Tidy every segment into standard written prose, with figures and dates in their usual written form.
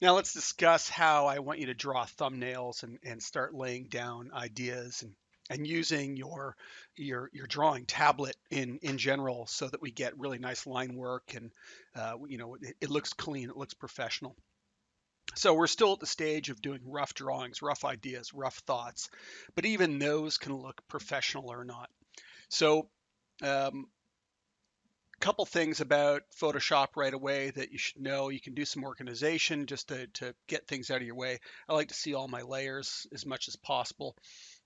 Now let's discuss how I want you to draw thumbnails and start laying down ideas and using your drawing tablet in general so that we get really nice line work and it looks clean, it looks professional. So we're still at the stage of doing rough drawings, rough ideas, rough thoughts, but even those can look professional or not. So um, couple things about Photoshop right away that you should know. You can do some organization just to get things out of your way. I like to see all my layers as much as possible.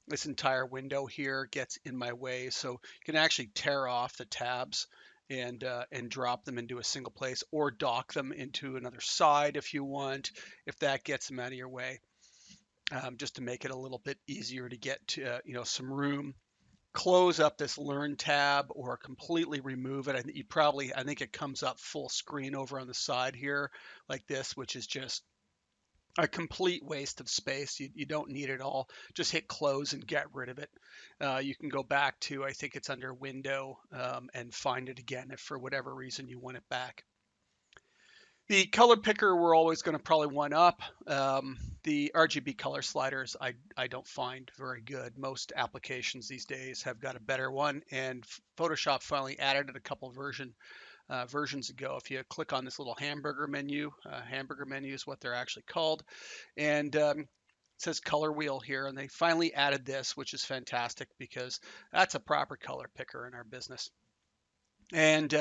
This entire window here gets in my way, so you can actually tear off the tabs and drop them into a single place, or dock them into another side if you want, if that gets them out of your way, just to make it a little bit easier to get to some room. Close up this learn tab or completely remove it. I think it comes up full screen over on the side here like this, which is just a complete waste of space. You don't need it all. Just hit close and get rid of it. You can go back to, I think it's under window, and find it again if for whatever reason you want it back. The color picker we're always going to probably one up. The RGB color sliders I don't find very good. Most applications these days have got a better one, and Photoshop finally added it a couple versions ago. If you click on this little hamburger menu is what they're actually called, and it says color wheel here, and they finally added this, which is fantastic because that's a proper color picker in our business. And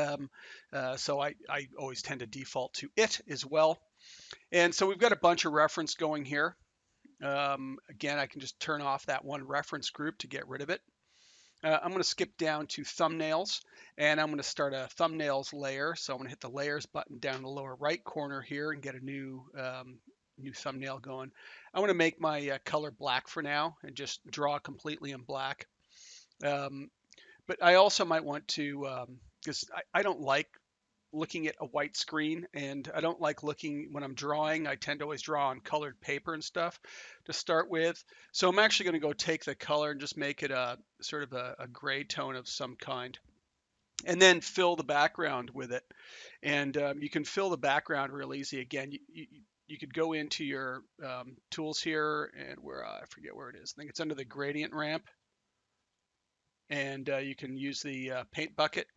so I always tend to default to it as well. And so we've got a bunch of reference going here. Again, I can just turn off that one reference group to get rid of it. I'm going to skip down to thumbnails, and I'm going to start a thumbnails layer. So I'm going to hit the layers button down in the lower right corner here and get a new thumbnail going. I'm going to make my color black for now and just draw completely in black. Um, but I also might want to, because I don't like looking at a white screen, and I don't like looking when I'm drawing. I tend to always draw on colored paper and stuff to start with. So I'm actually going to go take the color and just make it a sort of a gray tone of some kind. And then fill the background with it. And you can fill the background real easy. Again, you could go into your tools here and where I forget where it is. I think it's under the gradient ramp, and you can use the paint bucket,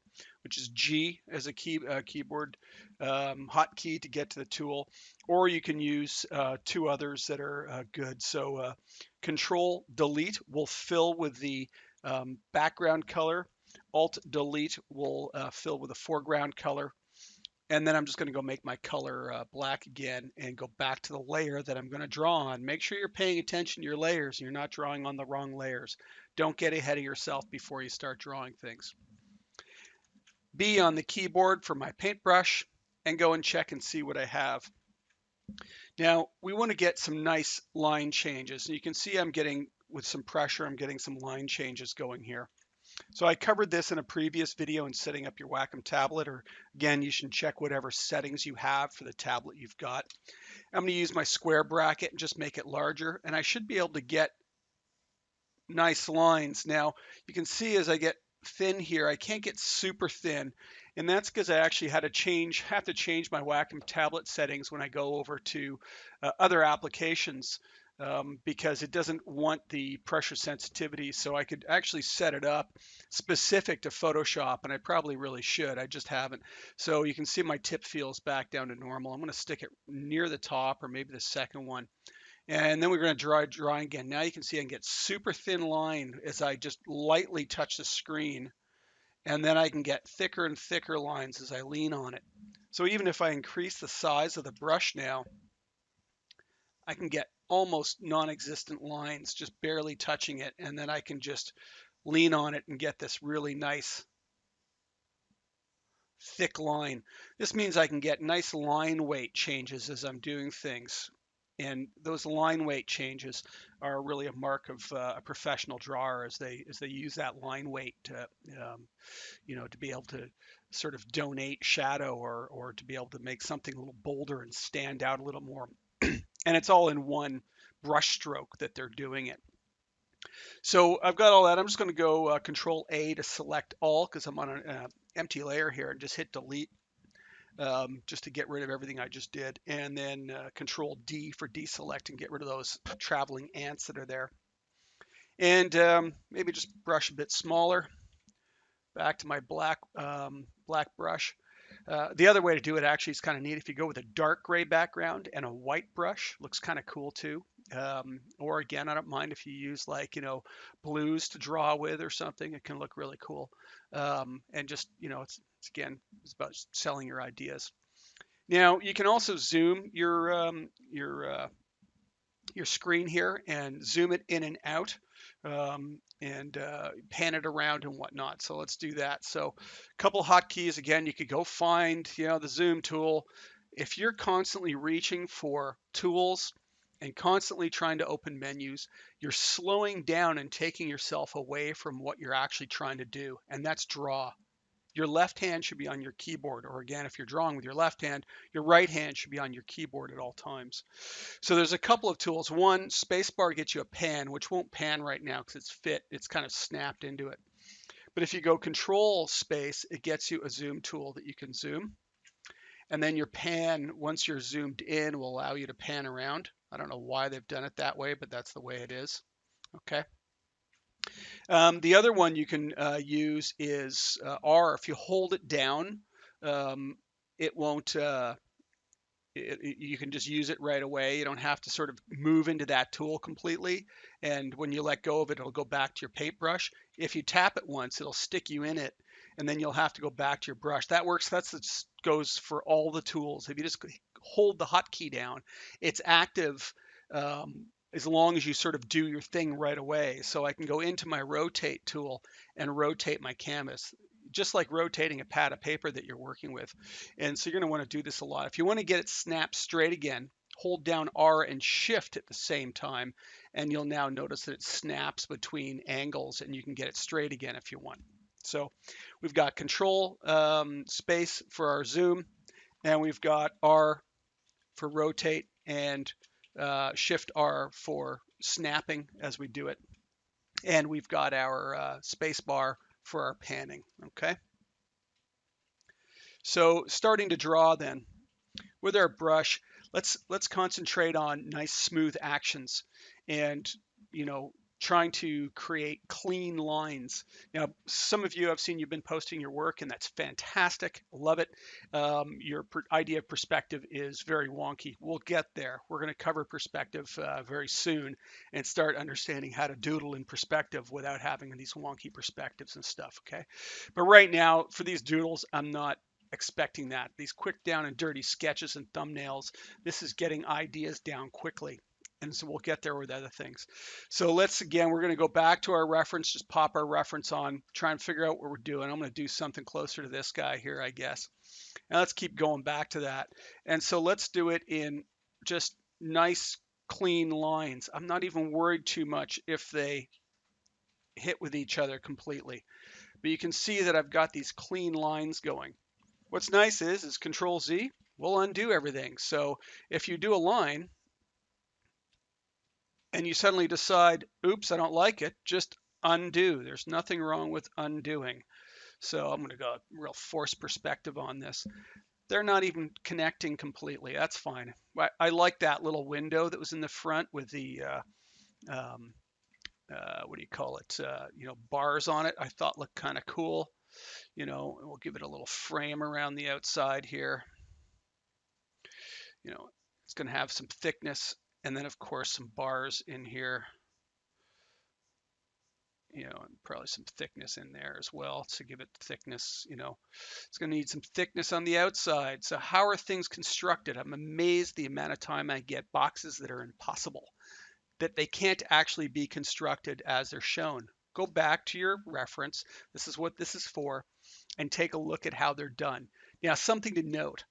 which is G as a keyboard hotkey to get to the tool, or you can use two others that are good. So Control Delete will fill with the background color. Alt Delete will fill with the foreground color. And then I'm just going to go make my color black again and go back to the layer that I'm going to draw on. Make sure you're paying attention to your layers and you're not drawing on the wrong layers. Don't get ahead of yourself before you start drawing things. B on the keyboard for my paintbrush and go and check and see what I have. Now we want to get some nice line changes. And you can see I'm getting, with some pressure, I'm getting some line changes going here. So I covered this in a previous video in setting up your Wacom tablet, or again, you should check whatever settings you have for the tablet you've got. I'm going to use my square bracket and just make it larger, and I should be able to get nice lines. Now, you can see as I get thin here, I can't get super thin, and that's because I actually have to change my Wacom tablet settings when I go over to other applications, because it doesn't want the pressure sensitivity. So I could actually set it up specific to Photoshop, and I probably really should. I just haven't. So you can see my tip feels back down to normal. I'm going to stick it near the top, or maybe the second one. And then we're going to draw again. Now you can see I can get super thin line as I just lightly touch the screen. And then I can get thicker and thicker lines as I lean on it. So even if I increase the size of the brush now, I can get almost non-existent lines, just barely touching it. And then I can just lean on it and get this really nice thick line. This means I can get nice line weight changes as I'm doing things. And those line weight changes are really a mark of a professional drawer, as they use that line weight to to be able to sort of donate shadow, or to be able to make something a little bolder and stand out a little more. And it's all in one brush stroke that they're doing it. So I've got all that. I'm just going to go Control A to select all because I'm on an empty layer here, and just hit delete. just to get rid of everything I just did. And then Control D for deselect and get rid of those traveling ants that are there. And maybe just brush a bit smaller. Back to my black brush. The other way to do it actually is kind of neat. If you go with a dark gray background and a white brush, looks kind of cool too. Or again, I don't mind if you use like, blues to draw with or something. It can look really cool. And just, it's again, it's about selling your ideas. Now you can also zoom your screen here and zoom it in and out, and pan it around and whatnot. So let's do that. So a couple hotkeys. Again, you could go find the zoom tool. If you're constantly reaching for tools and constantly trying to open menus, you're slowing down and taking yourself away from what you're actually trying to do, and that's draw. Your left hand should be on your keyboard, or again, if you're drawing with your left hand, your right hand should be on your keyboard at all times. So there's a couple of tools. One, spacebar gets you a pan, which won't pan right now because it's kind of snapped into it. But if you go Control Space, it gets you a zoom tool that you can zoom. And then your pan, once you're zoomed in, will allow you to pan around. I don't know why they've done it that way, but that's the way it is. Okay. The other one you can use is R. If you hold it down, it won't. You can just use it right away. You don't have to sort of move into that tool completely. And when you let go of it, it'll go back to your paintbrush. If you tap it once, it'll stick you in it, and then you'll have to go back to your brush. That works. Goes for all the tools. If you just hold the hotkey down, it's active as long as you sort of do your thing right away. So I can go into my rotate tool and rotate my canvas, just like rotating a pad of paper that you're working with. And so you're going to want to do this a lot. If you want to get it snapped straight again, hold down R and shift at the same time, and you'll now notice that it snaps between angles, and you can get it straight again if you want. So we've got Control Space for our zoom, and we've got R for rotate, and Shift R for snapping as we do it. And we've got our space bar for our panning. Okay. So starting to draw then with our brush, let's concentrate on nice smooth actions, and trying to create clean lines. Now, some of you, I've seen you've been posting your work, and that's fantastic. Love it. Your idea of perspective is very wonky. We'll get there. We're going to cover perspective very soon and start understanding how to doodle in perspective without having these wonky perspectives and stuff. Okay. But right now, for these doodles, I'm not expecting that. These quick down and dirty sketches and thumbnails, this is getting ideas down quickly. And so we'll get there with other things. So we're going to go back to our reference, just pop our reference on, try and figure out what we're doing. I'm going to do something closer to this guy here, I guess. And let's keep going back to that. And so let's do it in just nice, clean lines. I'm not even worried too much if they hit with each other completely. But you can see that I've got these clean lines going. What's nice is Control Z will undo everything. So if you do a line and you suddenly decide, oops, I don't like it, just undo. There's nothing wrong with undoing. So I'm going to go real forced perspective on this. They're not even connecting completely. That's fine. I like that little window that was in the front with the what do you call it? Bars on it. I thought looked kind of cool. We'll give it a little frame around the outside here. It's going to have some thickness, and then of course some bars in here. And probably some thickness in there as well to give it thickness. It's going to need some thickness on the outside. So how are things constructed? I'm amazed the amount of time I get boxes that are impossible, that they can't actually be constructed as they're shown. Go back to your reference. This is what this is for, and take a look at how they're done. Now, something to note.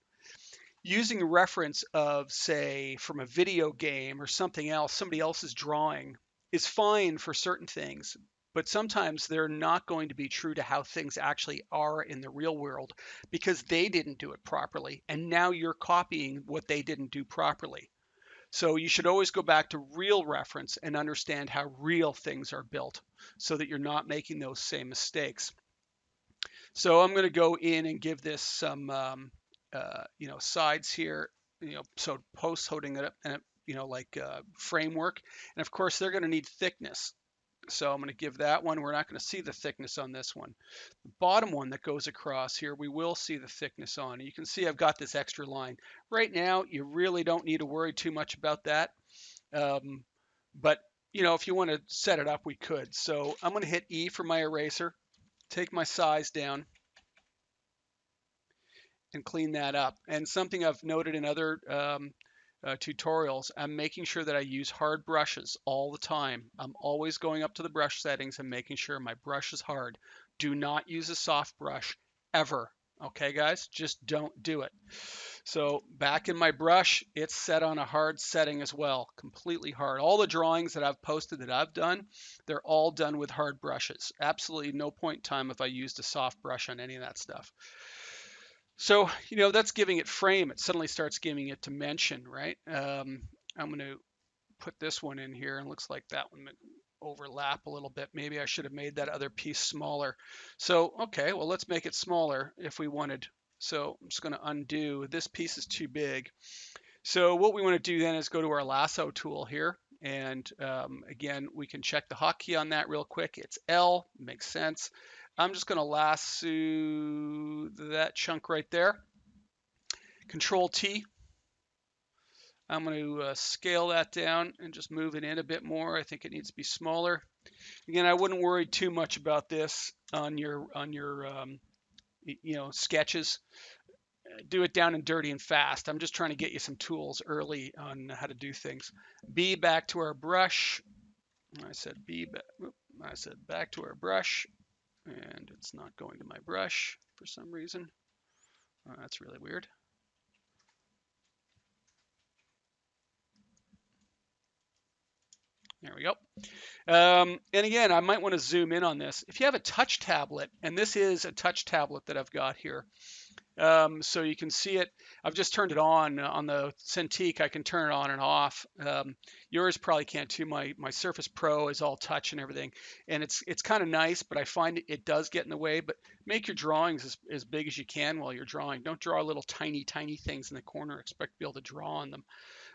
Using a reference of, say, from a video game or something else, somebody else's drawing, is fine for certain things, but sometimes they're not going to be true to how things actually are in the real world because they didn't do it properly, and now you're copying what they didn't do properly. So you should always go back to real reference and understand how real things are built so that you're not making those same mistakes. So I'm going to go in and give this some sides here, so posts holding it up, and like framework. And of course, they're going to need thickness. So I'm going to give that one. We're not going to see the thickness on this one. The bottom one that goes across here, we will see the thickness on. And you can see I've got this extra line. Right now, you really don't need to worry too much about that. But if you want to set it up, we could. So I'm going to hit E for my eraser, take my size down, and clean that up. And something I've noted in other tutorials, I'm making sure that I use hard brushes all the time. I'm always going up to the brush settings and making sure my brush is hard. Do not use a soft brush ever. Okay, guys, just don't do it. So back in my brush, it's set on a hard setting as well, completely hard. All the drawings that I've posted that I've done, they're all done with hard brushes. Absolutely no point in time if I used a soft brush on any of that stuff. So, that's giving it frame. It suddenly starts giving it dimension, right? I'm going to put this one in here, and looks like that one overlap a little bit. Maybe I should have made that other piece smaller. So, okay, well, let's make it smaller if we wanted. So I'm just going to undo. This piece is too big. So what we want to do then is go to our lasso tool here. And again, we can check the hotkey on that real quick. It's L, makes sense. I'm just going to lasso that chunk right there. Control T. I'm going to scale that down and just move it in a bit more. I think it needs to be smaller. Again, I wouldn't worry too much about this on your sketches. Do it down and dirty and fast. I'm just trying to get you some tools early on how to do things. B back to our brush. I said B. I said back to our brush, and it's not going to my brush for some reason. That's really weird. There we go. And again, I might want to zoom in on this. If you have a touch tablet, and this is a touch tablet that I've got here, so you can see it. I've just turned it on the Cintiq. I can turn it on and off. Yours probably can't too. My Surface Pro is all touch and everything, and it's kind of nice, but I find it does get in the way. But make your drawings as big as you can while you're drawing. Don't draw little tiny things in the corner. Expect to be able to draw on them.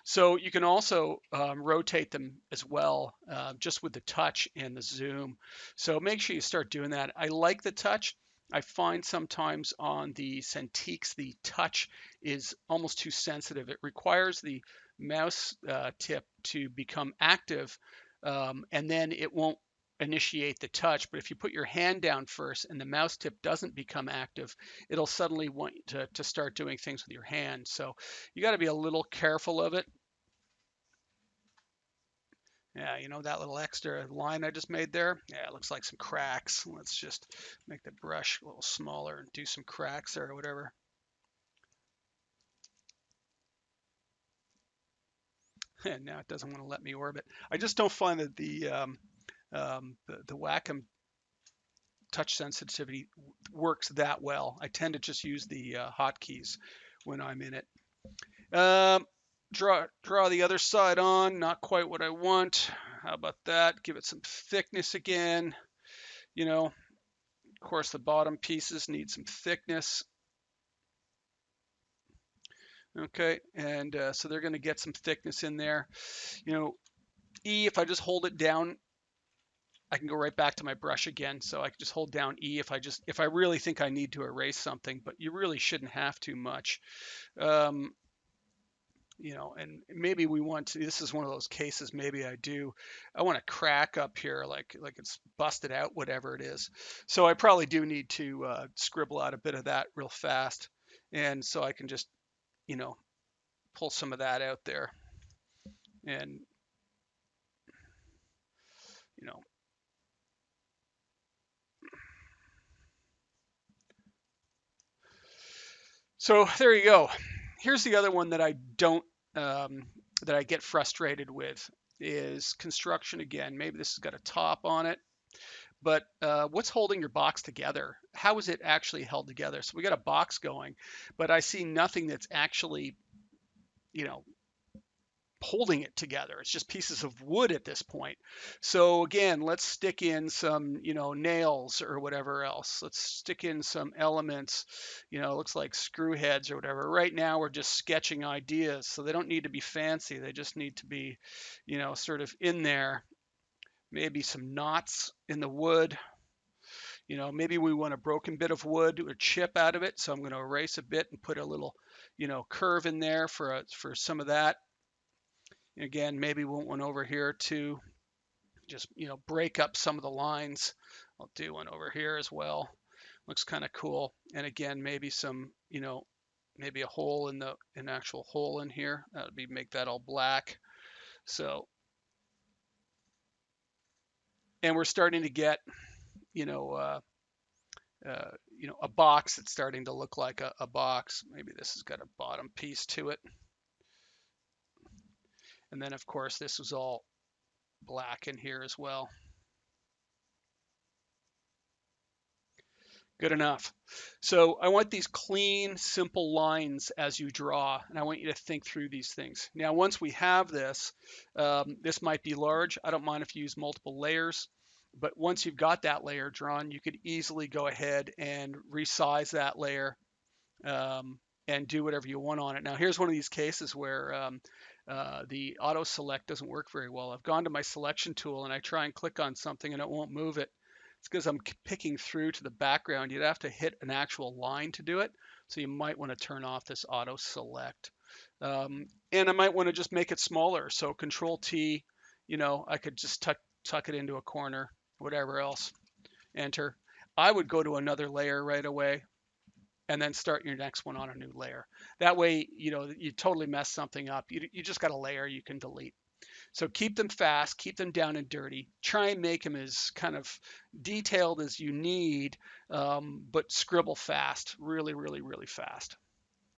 So you can also rotate them as well, just with the touch and the zoom. So make sure you start doing that. I like the touch. I find sometimes on the Cintiqs, the touch is almost too sensitive. It requires the mouse tip to become active, and then it won't initiate the touch. But if you put your hand down first and the mouse tip doesn't become active, it'll suddenly want to start doing things with your hand. So you got to be a little careful of it. Yeah, that little extra line I just made there? Yeah, it looks like some cracks. Let's just make the brush a little smaller and do some cracks there or whatever. And now it doesn't want to let me orbit. I just don't find that the Wacom touch sensitivity works that well. I tend to just use the hotkeys when I'm in it. Draw the other side on, not quite what I want. How about that? Give it some thickness again. Of course, the bottom pieces need some thickness. Okay, and so they're going to get some thickness in there. E, if I just hold it down, I can go right back to my brush again. So I can just hold down E if I really think I need to erase something, but you really shouldn't have too much. And maybe we want to, this is one of those cases, maybe I want to crack up here, like it's busted out, whatever it is. So I probably do need to scribble out a bit of that real fast. And so I can just, pull some of that out there. And, so there you go. Here's the other one that I don't, that I get frustrated with is construction again. Maybe this has got a top on it, but what's holding your box together? How is it actually held together? So we got a box going, but I see nothing that's actually, holding it together. It's just pieces of wood at this point. So again, let's stick in some, nails or whatever else. Let's stick in some elements, looks like screw heads or whatever. Right now we're just sketching ideas, so they don't need to be fancy. They just need to be, sort of in there. Maybe some knots in the wood. Maybe we want a broken bit of wood or chip out of it. So I'm going to erase a bit and put a little, curve in there for some of that. Again, maybe we want one over here to just, break up some of the lines. I'll do one over here as well. Looks kind of cool. And again, maybe some, maybe a hole in an actual hole in here. That would be make that all black. So, and we're starting to get, you know, uh, a box that's starting to look like a box. Maybe this has got a bottom piece to it. And then of course this was all black in here as well. Good enough. So I want these clean, simple lines as you draw, and I want you to think through these things. Now, once we have this, this might be large. I don't mind if you use multiple layers, but once you've got that layer drawn, you could easily go ahead and resize that layer and do whatever you want on it. Now, here's one of these cases where the auto select doesn't work very well. I've gone to my selection tool and I try and click on something and it won't move it. It's because I'm picking through to the background. You'd have to hit an actual line to do it. So you might want to turn off this auto select. And I might want to just make it smaller. So Control T, I could just tuck it into a corner, whatever else, enter. I would go to another layer right away and then start your next one on a new layer. That way, you totally mess something up. You just got a layer you can delete. So keep them fast, keep them down and dirty. Try and make them as kind of detailed as you need, but scribble fast, really, really, really fast.